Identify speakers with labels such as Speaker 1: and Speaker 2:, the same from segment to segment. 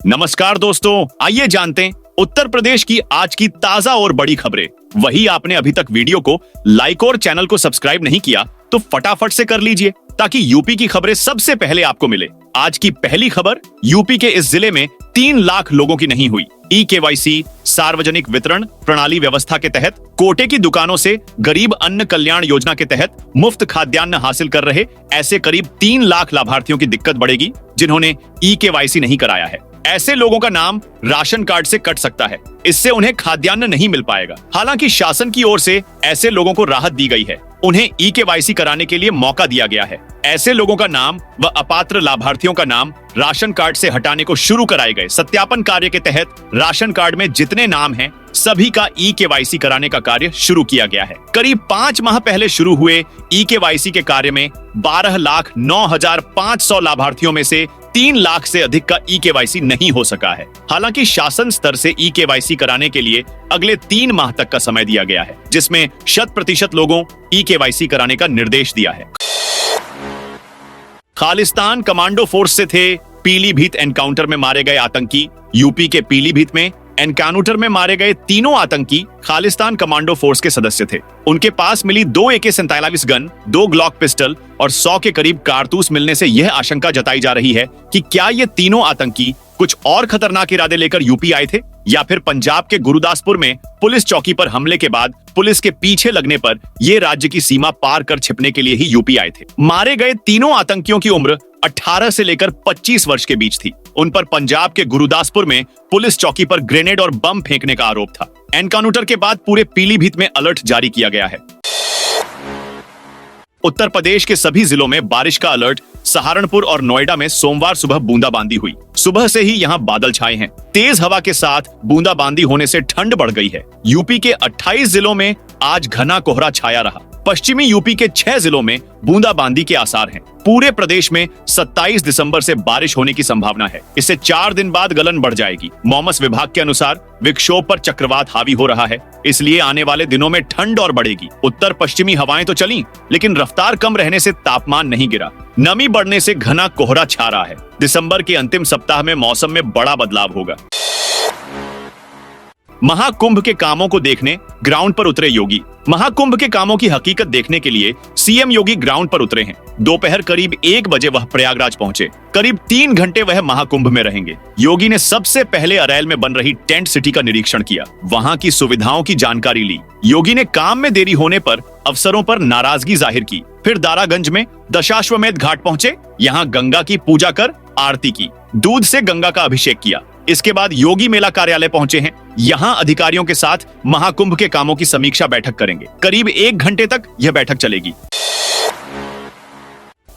Speaker 1: नमस्कार दोस्तों, आइए जानते हैं उत्तर प्रदेश की आज की ताजा और बड़ी खबरें। वही आपने अभी तक वीडियो को लाइक और चैनल को सब्सक्राइब नहीं किया तो फटाफट से कर लीजिए ताकि यूपी की खबरें सबसे पहले आपको मिले। आज की पहली खबर, यूपी के इस जिले में 3 लाख लोगों की नहीं हुई ई-केवाईसी सार्वजनिक वितरण प्रणाली व्यवस्था के तहत कोटे की दुकानों से गरीब अन्न कल्याण योजना के तहत मुफ्त खाद्यान्न हासिल कर रहे ऐसे करीब 3 लाख लाभार्थियों की दिक्कत बढ़ेगी जिन्होंने ई-केवाईसी नहीं कराया है। ऐसे लोगों का नाम राशन कार्ड से कट सकता है, इससे उन्हें खाद्यान्न नहीं मिल पाएगा। हालांकि शासन की ओर से ऐसे लोगों को राहत दी गई है, उन्हें ई-केवाईसी कराने के लिए मौका दिया गया है। ऐसे लोगों का नाम व अपात्र लाभार्थियों का नाम राशन कार्ड से हटाने को शुरू कराए गए सत्यापन कार्य के तहत राशन कार्ड में जितने नाम हैं सभी का ई-केवाईसी कराने का कार्य शुरू किया गया है। करीब 5 माह पहले शुरू हुए ई-केवाईसी के कार्य में 12,09,500 लाभार्थियों में से 3 लाख से अधिक का ई-केवाईसी नहीं हो सका है। हालांकि शासन स्तर से ई-केवाईसी कराने के लिए अगले 3 माह तक का समय दिया गया है, जिसमें 100% लोगों ई-केवाईसी कराने का निर्देश दिया है। खालिस्तान कमांडो फोर्स से थे पीलीभीत एनकाउंटर में मारे गए आतंकी। यूपी के पीलीभीत में एनकाउंटर में मारे गए तीनों आतंकी खालिस्तान कमांडो फोर्स के सदस्य थे। उनके पास मिली 2 AK-47 गन, 2 ग्लॉक पिस्टल और 100 के करीब कारतूस मिलने से यह आशंका जताई जा रही है कि क्या ये तीनों आतंकी कुछ और खतरनाक इरादे लेकर यूपी आए थे या फिर पंजाब के गुरुदासपुर में पुलिस चौकी पर हमले के बाद पुलिस के पीछे लगने पर ये राज्य की सीमा पार कर छिपने के लिए ही यूपी आए थे। मारे गए तीनों आतंकियों की उम्र 18 से लेकर 25 वर्ष के बीच थी। उन पर पंजाब के गुरुदासपुर में पुलिस चौकी पर ग्रेनेड और बम फेंकने का आरोप था। एनकाउंटर के बाद पूरे पीलीभीत में अलर्ट जारी किया गया है। उत्तर प्रदेश के सभी जिलों में बारिश का अलर्ट। सहारनपुर और नोएडा में सोमवार सुबह बूंदाबांदी हुई। सुबह से ही यहां बादल छाए हैं। तेज हवा के साथ बूंदाबांदी होने से ठंड बढ़ गई है। यूपी के 28 जिलों में आज घना कोहरा छाया रहा। पश्चिमी यूपी के 6 जिलों में बूंदाबांदी के आसार हैं। पूरे प्रदेश में 27 दिसंबर से बारिश होने की संभावना है। इससे 4 दिन बाद गलन बढ़ जाएगी। मौसम विभाग के अनुसार विक्षोभ पर चक्रवात हावी हो रहा है, इसलिए आने वाले दिनों में ठंड और बढ़ेगी। उत्तर पश्चिमी हवाएं तो चली, लेकिन रफ्तार कम रहने से तापमान नहीं गिरा। नमी बढ़ने से घना कोहरा छा रहा है। दिसंबर के अंतिम सप्ताह में मौसम में बड़ा बदलाव होगा। महाकुंभ के कामों को देखने ग्राउंड पर उतरे योगी। महाकुंभ के कामों की हकीकत देखने के लिए सीएम योगी ग्राउंड पर उतरे हैं। दोपहर करीब 1 बजे वह प्रयागराज पहुंचे। करीब 3 घंटे वह महाकुंभ में रहेंगे। योगी ने सबसे पहले अरैल में बन रही टेंट सिटी का निरीक्षण किया, वहां की सुविधाओं की जानकारी ली। योगी ने काम में देरी होने पर अफसरों पर नाराजगी जाहिर की। फिर दारागंज में दशाश्वमेध घाट पहुंचे। यहाँ गंगा की पूजा कर आरती की, दूध से गंगा का अभिषेक किया। इसके बाद योगी मेला कार्यालय पहुंचे हैं। यहां अधिकारियों के साथ महाकुंभ के कामों की समीक्षा बैठक करेंगे। करीब 1 घंटे तक यह बैठक चलेगी।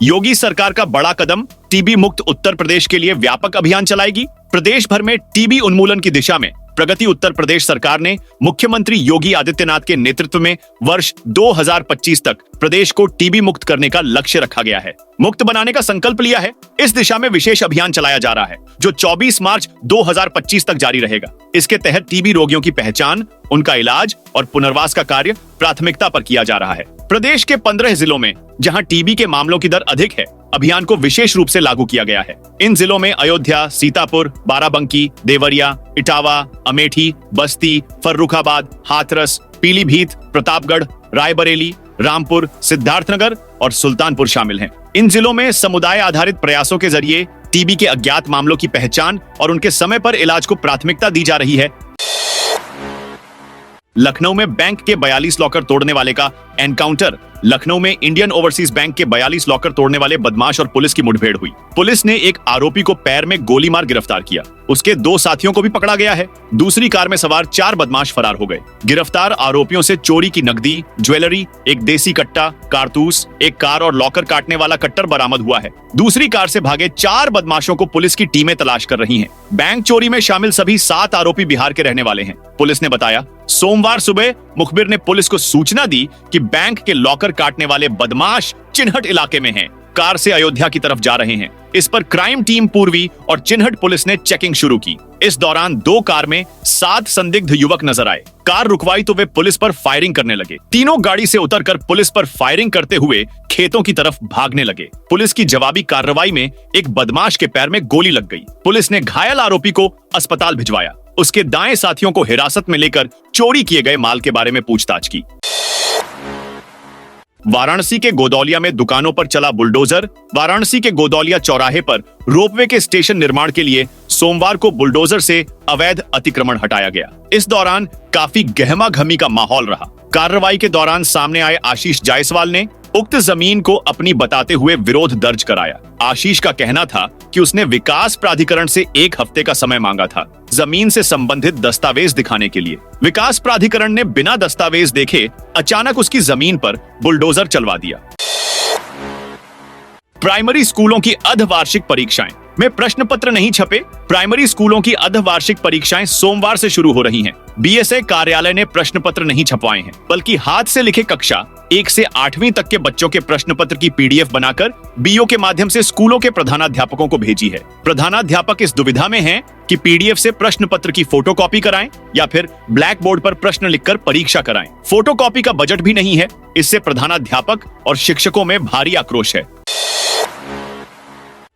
Speaker 1: योगी सरकार का बड़ा कदम, टीबी मुक्त उत्तर प्रदेश के लिए व्यापक अभियान चलाएगी। प्रदेश भर में टीबी उन्मूलन की दिशा में प्रगति उत्तर प्रदेश सरकार ने मुख्यमंत्री योगी आदित्यनाथ के नेतृत्व में वर्ष 2025 तक प्रदेश को टीबी मुक्त करने का लक्ष्य रखा गया है। मुक्त बनाने का संकल्प लिया है। इस दिशा में विशेष अभियान चलाया जा रहा है जो 24 मार्च 2025 तक जारी रहेगा। इसके तहत टीबी रोगियों की पहचान, उनका इलाज और पुनर्वास का कार्य प्राथमिकता पर किया जा रहा है। प्रदेश के 15 जिलों में जहां टीबी के मामलों की दर अधिक है, अभियान को विशेष रूप से लागू किया गया है। इन जिलों में अयोध्या, सीतापुर, बाराबंकी, देवरिया, इटावा, अमेठी, बस्ती, फर्रुखाबाद, हाथरस, पीलीभीत, प्रतापगढ़, रायबरेली, रामपुर, सिद्धार्थनगर और सुल्तानपुर शामिल हैं। इन जिलों में समुदाय आधारित प्रयासों के जरिए टीबी के अज्ञात मामलों की पहचान और उनके समय पर इलाज को प्राथमिकता दी जा रही है। लखनऊ में बैंक के 42 लॉकर तोड़ने वाले का एनकाउंटर। लखनऊ में इंडियन ओवरसीज बैंक के 42 लॉकर तोड़ने वाले बदमाश और पुलिस की मुठभेड़ हुई। पुलिस ने एक आरोपी को पैर में गोली मार गिरफ्तार किया। उसके 2 साथियों को भी पकड़ा गया है। दूसरी कार में सवार 4 बदमाश फरार हो गए। गिरफ्तार आरोपियों से चोरी की नकदी, ज्वेलरी, एक देसी कट्टा, कारतूस, एक कार और लॉकर काटने वाला कट्टर बरामद हुआ है। दूसरी कार से भागे 4 बदमाशों को पुलिस की टीमें तलाश कर रही हैं। बैंक चोरी में शामिल सभी 7 आरोपी बिहार के रहने वाले हैं। पुलिस ने बताया, सोमवार सुबह मुखबिर ने पुलिस को सूचना दी कि बैंक के लॉकर काटने वाले बदमाश चिन्हट इलाके में हैं। कार से अयोध्या की तरफ जा रहे हैं। इस पर क्राइम टीम पूर्वी और चिन्हट पुलिस ने चेकिंग शुरू की। इस दौरान 2 कार में 7 संदिग्ध युवक नजर आए। कार रुकवाई तो वे पुलिस पर फायरिंग करने लगे। तीनों गाड़ी से उतरकर पुलिस पर फायरिंग करते हुए खेतों की तरफ भागने लगे। पुलिस की जवाबी कार्रवाई में एक बदमाश के पैर में गोली लग गई। पुलिस ने घायल आरोपी को अस्पताल भिजवाया। उसके दाएं साथियों को हिरासत में लेकर चोरी किए गए माल के बारे में पूछताछ की। वाराणसी के गोदौलिया में दुकानों पर चला बुलडोजर। वाराणसी के गोदौलिया चौराहे पर रोपवे के स्टेशन निर्माण के लिए सोमवार को बुलडोजर से अवैध अतिक्रमण हटाया गया। इस दौरान काफी गहमागहमी का माहौल रहा। कार्रवाई के दौरान सामने आए आशीष जायसवाल ने उक्त जमीन को अपनी बताते हुए विरोध दर्ज कराया। आशीष का कहना था कि उसने विकास प्राधिकरण से 1 हफ्ते का समय मांगा था जमीन से संबंधित दस्तावेज दिखाने के लिए। विकास प्राधिकरण ने बिना दस्तावेज देखे अचानक उसकी जमीन पर बुलडोजर चलवा दिया। प्राइमरी स्कूलों की अर्धवार्षिक परीक्षाएं में प्रश्न पत्र नहीं छपे। प्राइमरी स्कूलों की अर्धवार्षिक परीक्षाएं सोमवार से शुरू हो रही हैं। बीएसए कार्यालय ने प्रश्न पत्र नहीं छपवाए हैं, बल्कि हाथ से लिखे कक्षा 1 से 8वीं तक के बच्चों के प्रश्न पत्र की पीडीएफ बनाकर बीओ के माध्यम से स्कूलों के प्रधानाध्यापकों को भेजी है। प्रधानाध्यापक इस दुविधा में हैं कि पीडीएफ से प्रश्न पत्र की फोटोकॉपी कराएं या फिर ब्लैक बोर्ड पर प्रश्न लिखकर परीक्षा कराएं। फोटोकॉपी का बजट भी नहीं है। इससे प्रधानाध्यापक और शिक्षकों में भारी आक्रोश है।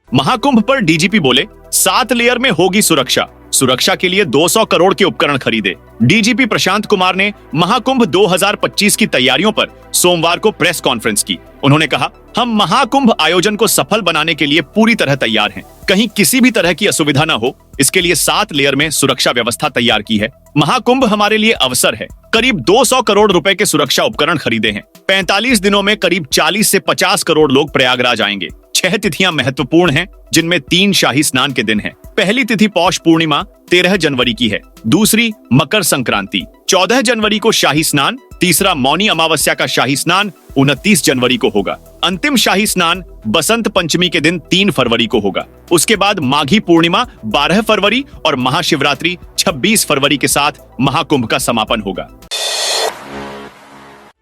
Speaker 1: महाकुंभ पर डीजीपी बोले 7 लेयर में होगी सुरक्षा। सुरक्षा के लिए 200 करोड़ के उपकरण खरीदे। डीजीपी प्रशांत कुमार ने महाकुंभ 2025 की तैयारियों पर सोमवार को प्रेस कॉन्फ्रेंस की। उन्होंने कहा, हम महाकुंभ आयोजन को सफल बनाने के लिए पूरी तरह तैयार हैं। कहीं किसी भी तरह की असुविधा न हो, इसके लिए 7 लेयर में सुरक्षा व्यवस्था तैयार की है। महाकुंभ हमारे लिए अवसर है। करीब 200 करोड़ रुपए के सुरक्षा उपकरण खरीदे हैं। 45 दिनों में करीब 40 से 50 करोड़ लोग प्रयागराज आएंगे। 6 तिथियां महत्वपूर्ण हैं, जिनमें 3 शाही स्नान के दिन हैं। पहली तिथि पौष पूर्णिमा 13 जनवरी की है। दूसरी मकर संक्रांति 14 जनवरी को शाही स्नान। तीसरा मौनी अमावस्या का शाही स्नान 29 जनवरी को होगा। अंतिम शाही स्नान बसंत पंचमी के दिन 3 फरवरी को होगा। उसके बाद माघी पूर्णिमा 12 फरवरी और महाशिवरात्रि 26 फरवरी के साथ महाकुंभ का समापन होगा।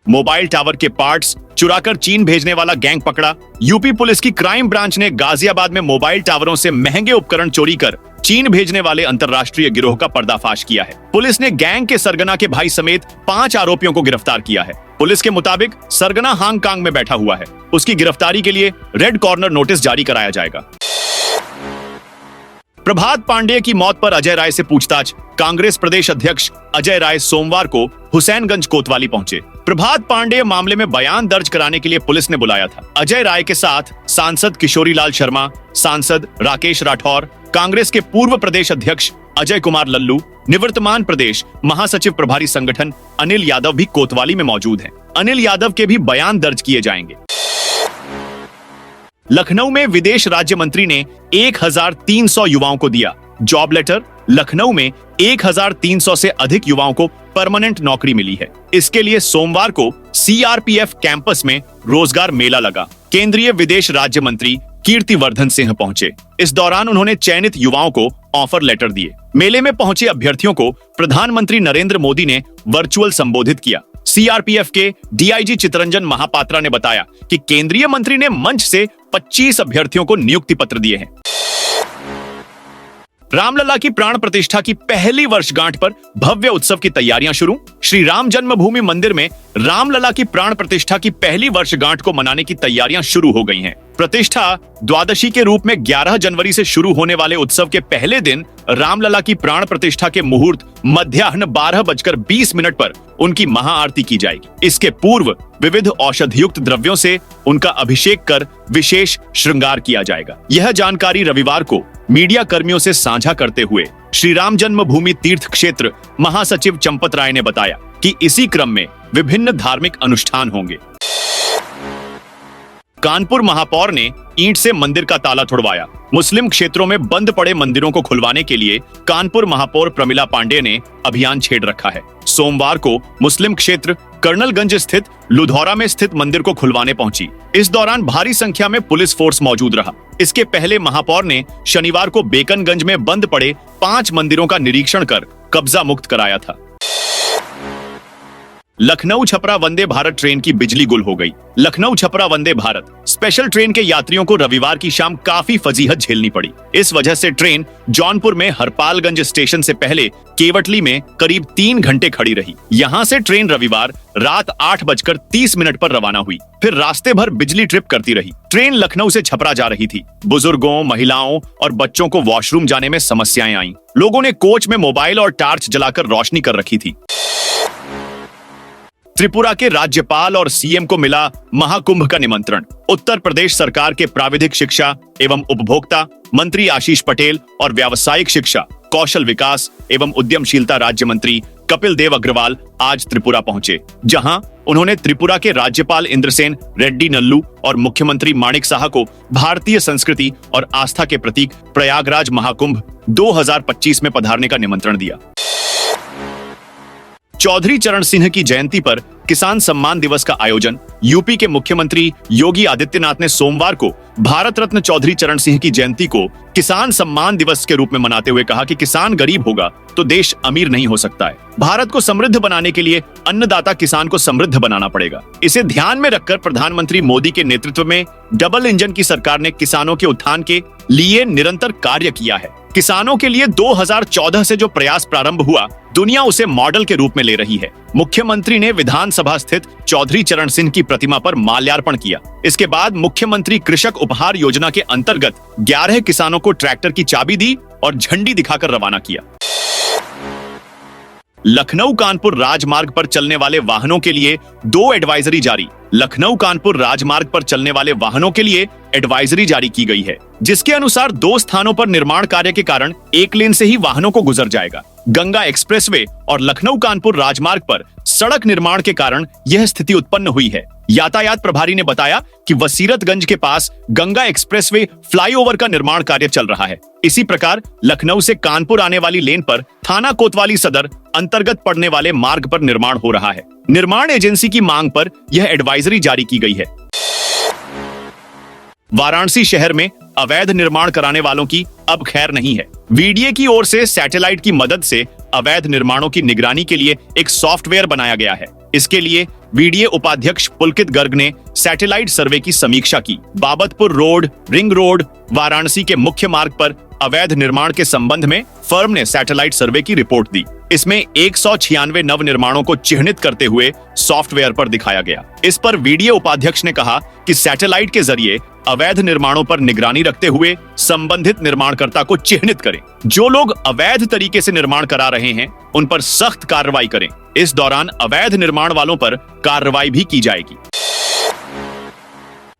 Speaker 1: मोबाइल टावर के पार्ट्स चुराकर चीन भेजने वाला गैंग पकड़ा। यूपी पुलिस की क्राइम ब्रांच ने गाजियाबाद में मोबाइल टावरों से महंगे उपकरण चोरी कर चीन भेजने वाले अंतर्राष्ट्रीय गिरोह का पर्दाफाश किया है। पुलिस ने गैंग के सरगना के भाई समेत 5 आरोपियों को गिरफ्तार किया है। पुलिस के मुताबिक सरगना हांगकांग में बैठा हुआ है। उसकी गिरफ्तारी के लिए रेड कॉर्नर नोटिस जारी कराया जाएगा। प्रभात पांडेय की मौत पर अजय राय से पूछताछ। कांग्रेस प्रदेश अध्यक्ष अजय राय सोमवार को हुसैनगंज कोतवाली पहुंचे। प्रभात पांडेय मामले में बयान दर्ज कराने के लिए पुलिस ने बुलाया था। अजय राय के साथ सांसद किशोरीलाल शर्मा, सांसद राकेश राठौर, कांग्रेस के पूर्व प्रदेश अध्यक्ष अजय कुमार लल्लू, निवर्तमान प्रदेश महासचिव प्रभारी संगठन अनिल यादव भी कोतवाली में मौजूद हैं। अनिल यादव के भी बयान दर्ज किए जाएंगे। लखनऊ में विदेश राज्य मंत्री ने 1300 युवाओं को दिया जॉब लेटर। लखनऊ में 1300 से अधिक युवाओं को परमानेंट नौकरी मिली है। इसके लिए सोमवार को सीआरपीएफ कैंपस में रोजगार मेला लगा। केंद्रीय विदेश राज्य मंत्री कीर्तिवर्धन सिंह पहुंचे। इस दौरान उन्होंने चयनित युवाओं को ऑफर लेटर दिए। मेले में पहुंचे अभ्यर्थियों को प्रधानमंत्री नरेंद्र मोदी ने वर्चुअल संबोधित किया। सीआरपीएफ के डीआईजी चितरंजन महापात्रा ने बताया कि केंद्रीय मंत्री ने मंच से 25 अभ्यर्थियों को नियुक्ति पत्र दिए हैं। रामलला की प्राण प्रतिष्ठा की पहली वर्षगांठ पर भव्य उत्सव की तैयारियां शुरू। श्री राम जन्मभूमि मंदिर में रामलला की प्राण प्रतिष्ठा की पहली वर्षगांठ को मनाने की तैयारियां शुरू हो गई हैं। प्रतिष्ठा द्वादशी के रूप में 11 जनवरी से शुरू होने वाले उत्सव के पहले दिन रामलला की प्राण प्रतिष्ठा के मुहूर्त मध्याह्न 12:20 पर उनकी महाआरती की जाएगी। इसके पूर्व विविध औषधयुक्त द्रव्यों से उनका अभिषेक कर विशेष श्रृंगार किया जाएगा। यह जानकारी रविवार को मीडिया कर्मियों से साझा करते हुए श्री राम जन्मभूमि तीर्थ क्षेत्र महासचिव चंपत राय ने बताया कि इसी क्रम में विभिन्न धार्मिक अनुष्ठान होंगे। कानपुर महापौर ने ईंट से मंदिर का ताला तुड़वाया। मुस्लिम क्षेत्रों में बंद पड़े मंदिरों को खुलवाने के लिए कानपुर महापौर प्रमिला पांडेय ने अभियान छेड़ रखा है। सोमवार को मुस्लिम क्षेत्र कर्नलगंज स्थित लुधौरा में स्थित मंदिर को खुलवाने पहुंची। इस दौरान भारी संख्या में पुलिस फोर्स मौजूद रहा। इसके पहले महापौर ने शनिवार को बेकनगंज में बंद पड़े 5 मंदिरों का निरीक्षण कर कब्जा मुक्त कराया था। लखनऊ छपरा वंदे भारत ट्रेन की बिजली गुल हो गई। लखनऊ छपरा वंदे भारत स्पेशल ट्रेन के यात्रियों को रविवार की शाम काफी फजीहत झेलनी पड़ी। इस वजह से ट्रेन जौनपुर में हरपालगंज स्टेशन से पहले केवटली में करीब 3 घंटे खड़ी रही। यहां से ट्रेन रविवार रात 8:30 पर रवाना हुई, फिर रास्ते भर बिजली ट्रिप करती रही। ट्रेन लखनऊ से छपरा जा रही थी। बुजुर्गों, महिलाओं और बच्चों को वॉशरूम जाने में समस्याएं आईं। लोगों ने कोच में मोबाइल और टार्च जलाकर रोशनी कर रखी थी। त्रिपुरा के राज्यपाल और सीएम को मिला महाकुंभ का निमंत्रण। उत्तर प्रदेश सरकार के प्राविधिक शिक्षा एवं उपभोक्ता मंत्री आशीष पटेल और व्यावसायिक शिक्षा, कौशल विकास एवं उद्यमशीलता राज्य मंत्री कपिल देव अग्रवाल आज त्रिपुरा पहुंचे, जहां उन्होंने त्रिपुरा के राज्यपाल इंद्रसेन रेड्डी नल्लू और मुख्यमंत्री माणिक साहा को भारतीय संस्कृति और आस्था के प्रतीक प्रयागराज महाकुंभ 2025 में पधारने का निमंत्रण दिया। चौधरी चरण सिंह की जयंती पर किसान सम्मान दिवस का आयोजन। यूपी के मुख्यमंत्री योगी आदित्यनाथ ने सोमवार को भारत रत्न चौधरी चरण सिंह की जयंती को किसान सम्मान दिवस के रूप में मनाते हुए कहा कि किसान गरीब होगा तो देश अमीर नहीं हो सकता है। भारत को समृद्ध बनाने के लिए अन्नदाता किसान को समृद्ध बनाना पड़ेगा। इसे ध्यान में रखकर प्रधानमंत्री मोदी के नेतृत्व में डबल इंजन की सरकार ने किसानों के उत्थान के लिए निरंतर कार्य किया है। किसानों के लिए 2014 से जो प्रयास प्रारंभ हुआ, दुनिया उसे मॉडल के रूप में ले रही है। मुख्यमंत्री ने विधानसभा स्थित चौधरी चरण सिंह की प्रतिमा पर माल्यार्पण किया। इसके बाद मुख्यमंत्री कृषक उपहार योजना के अंतर्गत 11 किसानों को ट्रैक्टर की चाबी दी और झंडी दिखाकर रवाना किया। लखनऊ कानपुर राजमार्ग पर चलने वाले वाहनों के लिए 2 एडवाइजरी जारी। लखनऊ कानपुर राजमार्ग पर चलने वाले वाहनों के लिए एडवाइजरी जारी की गई है, जिसके अनुसार 2 स्थानों पर निर्माण कार्य के कारण एक लेन से ही वाहनों को गुजर जाएगा। गंगा एक्सप्रेसवे और लखनऊ कानपुर राजमार्ग पर सड़क निर्माण के कारण यह स्थिति उत्पन्न हुई है। यातायात प्रभारी ने बताया कि वसीरतगंज के पास गंगा एक्सप्रेसवे फ्लाईओवर का निर्माण कार्य चल रहा है। इसी प्रकार लखनऊ से कानपुर आने वाली लेन पर थाना कोतवाली सदर अंतर्गत पड़ने वाले मार्ग पर निर्माण हो रहा है। निर्माण एजेंसी की मांग पर यह एडवाइजरी जारी की गई है। वाराणसी शहर में अवैध निर्माण कराने वालों की अब खैर नहीं है। वीडीए की ओर से सैटेलाइट की मदद से अवैध निर्माणों की निगरानी के लिए एक सॉफ्टवेयर बनाया गया है। इसके लिए वीडीए उपाध्यक्ष पुलकित गर्ग ने सैटेलाइट सर्वे की समीक्षा की। Babatpur road, ring road, Varanasi के मुख्य मार्ग पर अवैध निर्माण के संबंध में फर्म ने सैटेलाइट सर्वे की रिपोर्ट दी। इसमें 196 नव निर्माणों को चिन्हित करते हुए सॉफ्टवेयर पर दिखाया गया। इस पर वीडीए उपाध्यक्ष ने कहा कि सैटेलाइट के जरिए अवैध निर्माणों पर निगरानी रखते हुए संबंधित निर्माणकर्ता को चिन्हित करें। जो लोग अवैध तरीके से निर्माण करा रहे हैं, उन पर सख्त कार्रवाई करें। इस दौरान अवैध निर्माण वालों पर कार्रवाई भी की जाएगी।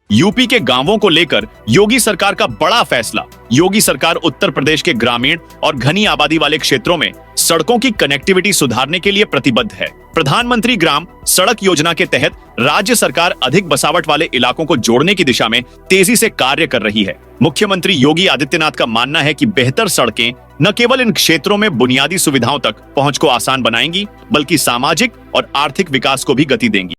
Speaker 1: यूपी के गांवों को लेकर योगी सरकार का बड़ा फैसला। योगी सरकार उत्तर प्रदेश के ग्रामीण और घनी आबादी वाले क्षेत्रों में सड़कों की कनेक्टिविटी सुधारने के लिए प्रतिबद्ध है। प्रधानमंत्री ग्राम सड़क योजना के तहत राज्य सरकार अधिक बसावट वाले इलाकों को जोड़ने की दिशा में तेजी से कार्य कर रही है। मुख्यमंत्री योगी आदित्यनाथ का मानना है कि बेहतर सड़कें न केवल इन क्षेत्रों में बुनियादी सुविधाओं तक पहुंच को आसान बनाएंगी, बल्कि सामाजिक और आर्थिक विकास को भी गति देंगी।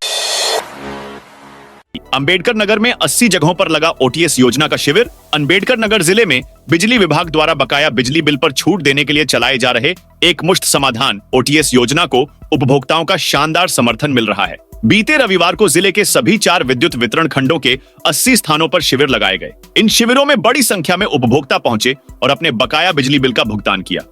Speaker 1: अंबेडकर नगर में 80 जगहों पर लगा ओटीएस योजना का शिविर। अंबेडकर नगर जिले में बिजली विभाग द्वारा बकाया बिजली बिल पर छूट देने के लिए चलाए जा रहे एक मुश्त समाधान ओटीएस योजना को उपभोक्ताओं का शानदार समर्थन मिल रहा है। बीते रविवार को जिले के सभी 4 विद्युत वितरण खंडों के 80 स्थानों पर शिविर लगाए गए। इन शिविरों में बड़ी संख्या में उपभोक्ता पहुंचे और अपने बकाया बिजली बिल का भुगतान किया।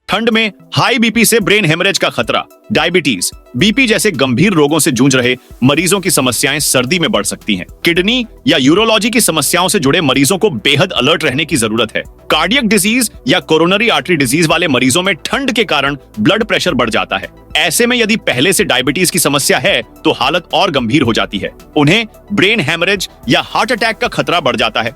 Speaker 1: ठंड में हाई बीपी से ब्रेन हेमरेज का खतरा। डायबिटीज, बीपी जैसे गंभीर रोगों से जूझ रहे मरीजों की समस्याएं सर्दी में बढ़ सकती हैं। किडनी या यूरोलॉजी की समस्याओं से जुड़े मरीजों को बेहद अलर्ट रहने की जरूरत है। कार्डियक डिजीज या कोरोनरी आर्टरी डिजीज वाले मरीजों में ठंड के कारण ब्लड प्रेशर बढ़ जाता है। ऐसे में यदि पहले से डायबिटीज की समस्या है तो हालत और गंभीर हो जाती है। उन्हें ब्रेन हेमरेज या हार्ट अटैक का खतरा बढ़ जाता है।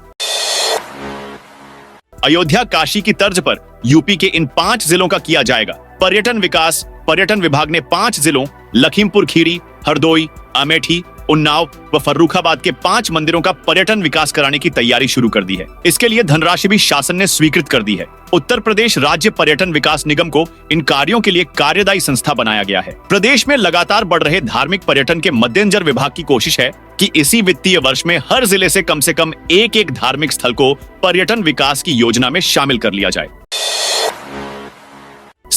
Speaker 1: अयोध्या काशी की तर्ज पर यूपी के इन 5 जिलों का किया जाएगा पर्यटन विकास। पर्यटन विभाग ने 5 जिलों लखीमपुर खीरी, हरदोई, अमेठी, उन्नाव व फर्रुखाबाद के 5 मंदिरों का पर्यटन विकास कराने की तैयारी शुरू कर दी है। इसके लिए धनराशि भी शासन ने स्वीकृत कर दी है। उत्तर प्रदेश राज्य पर्यटन विकास निगम को इन कार्यों के लिए कार्यदायी संस्था बनाया गया है। प्रदेश में लगातार बढ़ रहे धार्मिक पर्यटन के मद्देनजर विभाग की कोशिश है कि इसी वित्तीय वर्ष में हर जिले से कम एक धार्मिक स्थल को पर्यटन विकास की योजना में शामिल कर लिया जाए।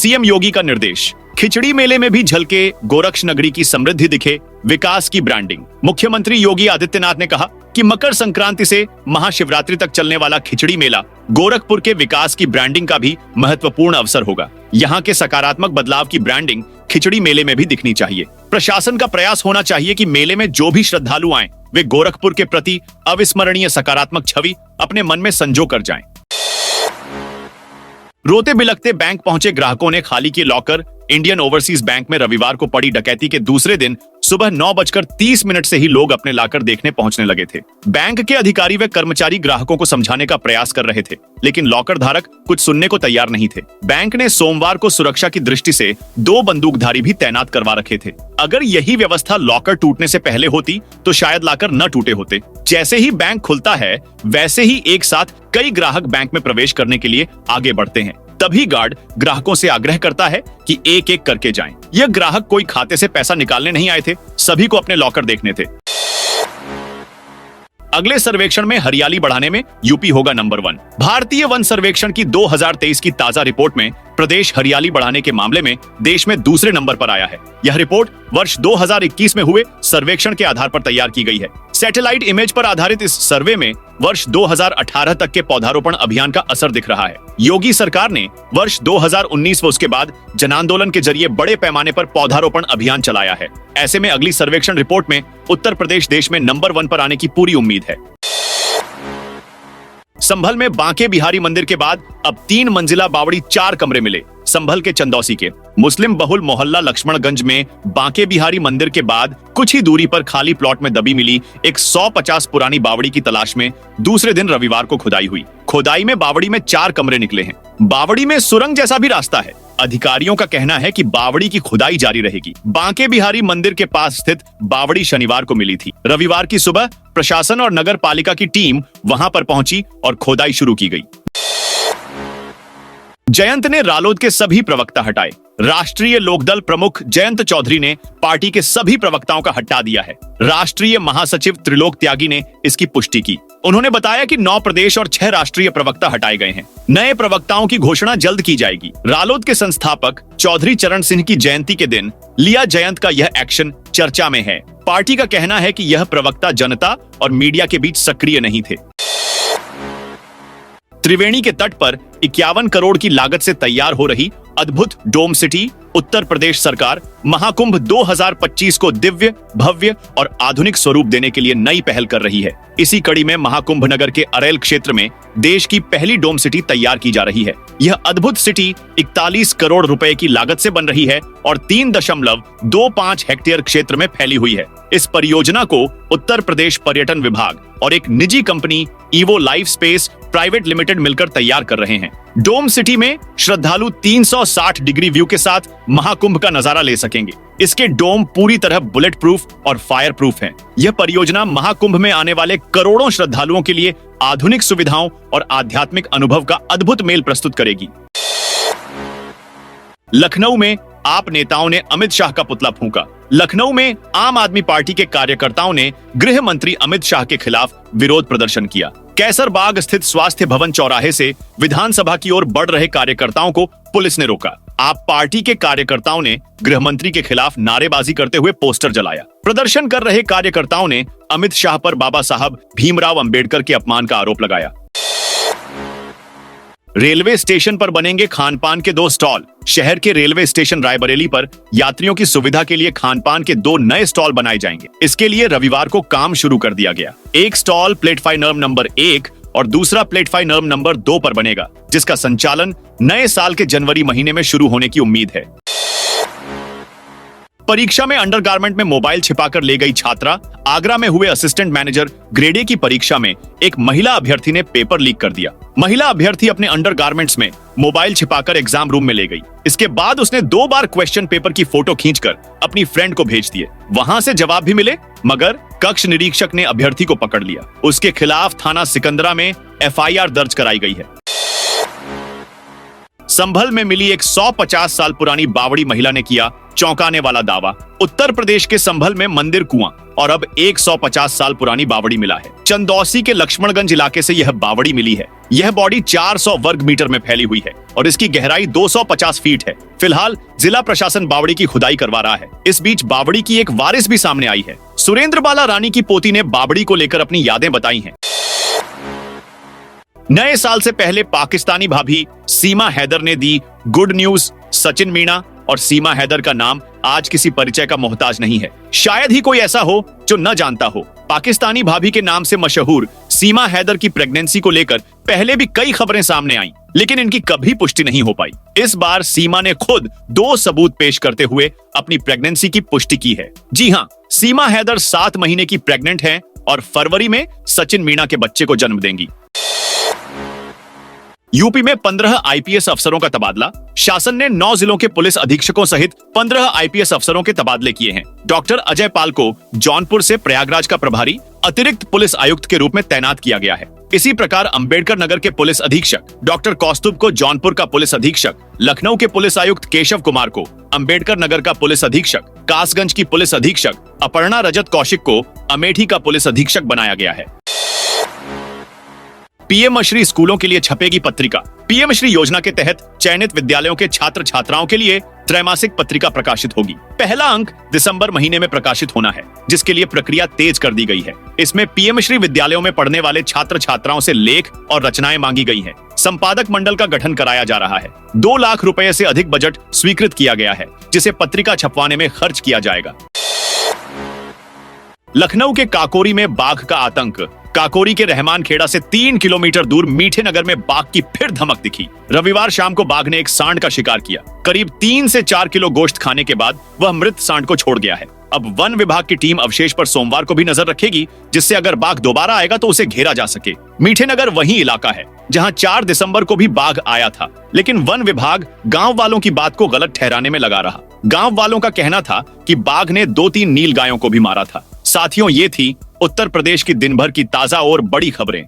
Speaker 1: सीएम योगी का निर्देश, खिचड़ी मेले में भी झलके गोरक्ष नगरी की समृद्धि, दिखे विकास की ब्रांडिंग। मुख्यमंत्री योगी आदित्यनाथ ने कहा कि मकर संक्रांति से महाशिवरात्रि तक चलने वाला खिचड़ी मेला गोरखपुर के विकास की ब्रांडिंग का भी महत्वपूर्ण अवसर होगा। यहाँ के सकारात्मक बदलाव की ब्रांडिंग खिचड़ी मेले में भी दिखनी चाहिए। प्रशासन का प्रयास होना चाहिए कि मेले में जो भी श्रद्धालु आए वे गोरखपुर के प्रति अविस्मरणीय सकारात्मक छवि अपने मन में संजो कर जाएं। रोते बिलखते बैंक पहुंचे ग्राहकों ने खाली किए लॉकर। इंडियन ओवरसीज बैंक में रविवार को पड़ी डकैती के दूसरे दिन सुबह 9:30 से ही लोग अपने लॉकर देखने पहुंचने लगे थे। बैंक के अधिकारी व कर्मचारी ग्राहकों को समझाने का प्रयास कर रहे थे, लेकिन लॉकर धारक कुछ सुनने को तैयार नहीं थे। बैंक ने सोमवार को सुरक्षा की दृष्टि से 2 बंदूकधारी भी तैनात करवा रखे थे। अगर यही व्यवस्था लॉकर टूटने से पहले होती तो शायद लॉकर न टूटे होते। जैसे ही बैंक खुलता है वैसे ही एक साथ कई ग्राहक बैंक में प्रवेश करने के लिए आगे बढ़ते हैं। तभी गार्ड ग्राहकों से आग्रह करता है कि एक एक करके जाएं। यह ग्राहक कोई खाते से पैसा निकालने नहीं आए थे, सभी को अपने लॉकर देखने थे। अगले सर्वेक्षण में हरियाली बढ़ाने में यूपी होगा नंबर 1। भारतीय वन सर्वेक्षण की 2023 की ताजा रिपोर्ट में प्रदेश हरियाली बढ़ाने के मामले में देश में दूसरे नंबर पर आया है। यह रिपोर्ट वर्ष 2021 में हुए सर्वेक्षण के आधार पर तैयार की गई है। सैटेलाइट इमेज पर आधारित इस सर्वे में वर्ष 2018 तक के पौधारोपण अभियान का असर दिख रहा है। योगी सरकार ने वर्ष 2019 व उसके बाद जन आंदोलन के जरिए बड़े पैमाने पर पौधारोपण अभियान चलाया है। ऐसे में अगली सर्वेक्षण रिपोर्ट में उत्तर प्रदेश देश में नंबर 1 पर आने की पूरी उम्मीद है। संभल में बांके बिहारी मंदिर के बाद अब 3 मंजिला बावड़ी 4 कमरे मिले। संभल के चंदौसी के मुस्लिम बहुल मोहल्ला लक्ष्मणगंज में बांके बिहारी मंदिर के बाद कुछ ही दूरी पर खाली प्लॉट में दबी मिली एक 150 पुरानी बावड़ी की तलाश में दूसरे दिन रविवार को खुदाई हुई। खुदाई में बावड़ी में 4 कमरे निकले हैं। बावड़ी में सुरंग जैसा भी रास्ता है। अधिकारियों का कहना है कि बावड़ी की खुदाई जारी रहेगी। बांके बिहारी मंदिर के पास स्थित बावड़ी शनिवार को मिली थी। रविवार की सुबह प्रशासन और नगर पालिका की टीम वहां पर पहुंची और खोदाई शुरू की गई। जयंत ने रालोद के सभी प्रवक्ता हटाए। राष्ट्रीय लोकदल प्रमुख जयंत चौधरी ने पार्टी के सभी प्रवक्ताओं का हटा दिया है। राष्ट्रीय महासचिव त्रिलोक त्यागी ने इसकी पुष्टि की। उन्होंने बताया कि 9 प्रदेश और 6 राष्ट्रीय प्रवक्ता हटाए गए हैं। नए प्रवक्ताओं की घोषणा जल्द की जाएगी। रालोद के संस्थापक चौधरी चरण सिंह की जयंती के दिन लिया जयंत का यह एक्शन चर्चा में है। पार्टी का कहना है कि यह प्रवक्ता जनता और मीडिया के बीच सक्रिय नहीं थे। त्रिवेणी के तट पर 51 करोड़ की लागत से तैयार हो रही अद्भुत डोम सिटी उत्तर प्रदेश सरकार महाकुंभ 2025 को दिव्य, भव्य और आधुनिक स्वरूप देने के लिए नई पहल कर रही है। इसी कड़ी में महाकुंभ नगर के अरेल क्षेत्र में देश की पहली डोम सिटी तैयार की जा रही है। यह अद्भुत सिटी 41 करोड़ रुपए की लागत से बन रही है और 3.25 हेक्टेयर क्षेत्र में फैली हुई है। इस परियोजना को उत्तर प्रदेश पर्यटन विभाग और एक निजी company evo life space private limited मिलकर तैयार कर रहे हैं। डोम सिटी में श्रद्धालु 360 डिग्री व्यू के साथ महाकुंभ का नजारा ले सकेंगे। इसके डोम पूरी तरह बुलेट प्रूफ और फायर प्रूफ हैं। यह परियोजना महाकुंभ में आने वाले करोड़ों श्रद्धालुओं के लिए आधुनिक सुविधाओं और आध्यात्मिक अनुभव का अद्भुत मेल प्रस्तुत करेगी। लखनऊ में आप नेताओं ने अमित शाह का पुतला फूंका। लखनऊ में आम आदमी पार्टी के कार्यकर्ताओं ने गृह मंत्री अमित शाह के खिलाफ विरोध प्रदर्शन किया। कैसरबाग स्थित स्वास्थ्य भवन चौराहे से विधानसभा की ओर बढ़ रहे कार्यकर्ताओं को पुलिस ने रोका। आप पार्टी के कार्यकर्ताओं ने गृह मंत्री के खिलाफ नारेबाजी करते हुए पोस्टर जलाया। प्रदर्शन कर रहे कार्यकर्ताओं ने अमित शाह पर बाबा साहब भीमराव अंबेडकर के अपमान का आरोप लगाया। रेलवे स्टेशन पर बनेंगे खानपान के 2 स्टॉल। शहर के रेलवे स्टेशन रायबरेली पर यात्रियों की सुविधा के लिए खानपान के 2 नए स्टॉल बनाए जाएंगे। इसके लिए रविवार को काम शुरू कर दिया गया। एक स्टॉल प्लेटफार्म नंबर 1 और दूसरा प्लेटफार्म नंबर 2 पर बनेगा, जिसका संचालन नए साल के जनवरी महीने में शुरू होने की उम्मीद है। परीक्षा में अंडरगारमेंट में मोबाइल छिपाकर ले गई छात्रा। आगरा में हुए असिस्टेंट मैनेजर ग्रेड ए की परीक्षा में एक महिला अभ्यर्थी ने पेपर लीक कर दिया। महिला अभ्यर्थी अपने अंडरगारमेंट्स में मोबाइल छिपाकर एग्जाम रूम में ले गई। इसके बाद उसने 2 बार क्वेश्चन पेपर की फोटो खींचकर अपनी फ्रेंड को भेज दिए। वहां से जवाब भी मिले, मगर कक्ष निरीक्षक ने अभ्यर्थी को पकड़ लिया। उसके खिलाफ थाना सिकंदरा में FIR दर्ज कराई गई है। संभल में मिली एक 150 साल पुरानी बावड़ी महिला ने किया चौंकाने वाला दावा, उत्तर प्रदेश के संभल में मंदिर कुआं और अब 150 साल पुरानी बावड़ी मिला है। चंदौसी के लक्ष्मणगंज इलाके से यह बावड़ी मिली है। यह बॉडी 400 वर्ग मीटर में फैली हुई है और इसकी गहराई 250 फीट है। फिलहाल जिला प्रशासन बावड़ी की खुदाई करवा रहा है। इस बीच बावड़ी की एक वारिस भी सामने आई है। सुरेंद्र बाला रानी की पोती ने बावड़ी को लेकर अपनी यादें बताई हैं। नए साल से पहले पाकिस्तानी भाभी सीमा हैदर ने दी गुड न्यूज। सचिन मीणा और सीमा हैदर का नाम आज किसी परिचय का मोहताज नहीं है। शायद ही कोई ऐसा हो जो न जानता हो। पाकिस्तानी भाभी के नाम से मशहूर सीमा हैदर की प्रेगनेंसी को लेकर पहले भी कई खबरें सामने आईं, लेकिन इनकी कभी पुष्टि नहीं हो पाई। इस बार सीमा ने खुद 2 सबूत पेश करते हुए अपनी प्रेगनेंसी की पुष्टि की है। जी हां, सीमा हैदर 7 महीने की प्रेग्नेंट है और फरवरी में सचिन मीणा के बच्चे को जन्म देंगी। यूपी में 15 आईपीएस अफसरों का तबादला। शासन ने 9 जिलों के पुलिस अधीक्षकों सहित 15 आईपीएस अफसरों के तबादले किए हैं। डॉक्टर अजय पाल को जौनपुर से प्रयागराज का प्रभारी अतिरिक्त पुलिस आयुक्त के रूप में तैनात किया गया है। इसी प्रकार अंबेडकर नगर के पुलिस अधीक्षक डॉक्टर कौस्तुभ को जौनपुर का पुलिस अधीक्षक, लखनऊ के पुलिस आयुक्त केशव कुमार को अंबेडकर नगर का पुलिस अधीक्षक, कासगंज की पुलिस अधीक्षक अपर्णा रजत कौशिक को अमेठी का पुलिस अधीक्षक बनाया गया है। पीएम श्री स्कूलों के लिए छपेगी पत्रिका। पीएम श्री योजना के तहत चयनित विद्यालयों के छात्र छात्राओं के लिए त्रैमासिक पत्रिका प्रकाशित होगी। पहला अंक दिसंबर महीने में प्रकाशित होना है, जिसके लिए प्रक्रिया तेज कर दी गई है। इसमें पीएम श्री विद्यालयों में पढ़ने वाले छात्र छात्राओं से लेख और रचनाएं मांगी गई हैं। संपादक मंडल का गठन कराया जा रहा है। 2 लाख रुपए से अधिक बजट स्वीकृत किया गया है, जिसे पत्रिका छपवाने में खर्च किया जाएगा। लखनऊ के काकोरी में बाघ का आतंक। काकोरी के रहमान खेड़ा से 3 किलोमीटर दूर मीठे नगर में बाघ की फिर धमक दिखी। रविवार शाम को बाघ ने एक सांड का शिकार किया। करीब 3 से 4 किलो गोश्त खाने के बाद वह मृत सांड को छोड़ गया है। अब वन विभाग की टीम अवशेष पर सोमवार को भी नजर रखेगी, जिससे अगर बाघ दोबारा आएगा तो उसे घेरा जा सके। मीठे नगर वही इलाका है जहां 4 दिसंबर को भी बाघ आया था, लेकिन वन विभाग गांव वालों की बात को गलत ठहराने में लगा रहा। गांव वालों का कहना था कि बाघ ने 2-3 नील गायों को भी मारा था। साथियों, ये थी उत्तर प्रदेश की दिन भर की ताजा और बड़ी खबरें।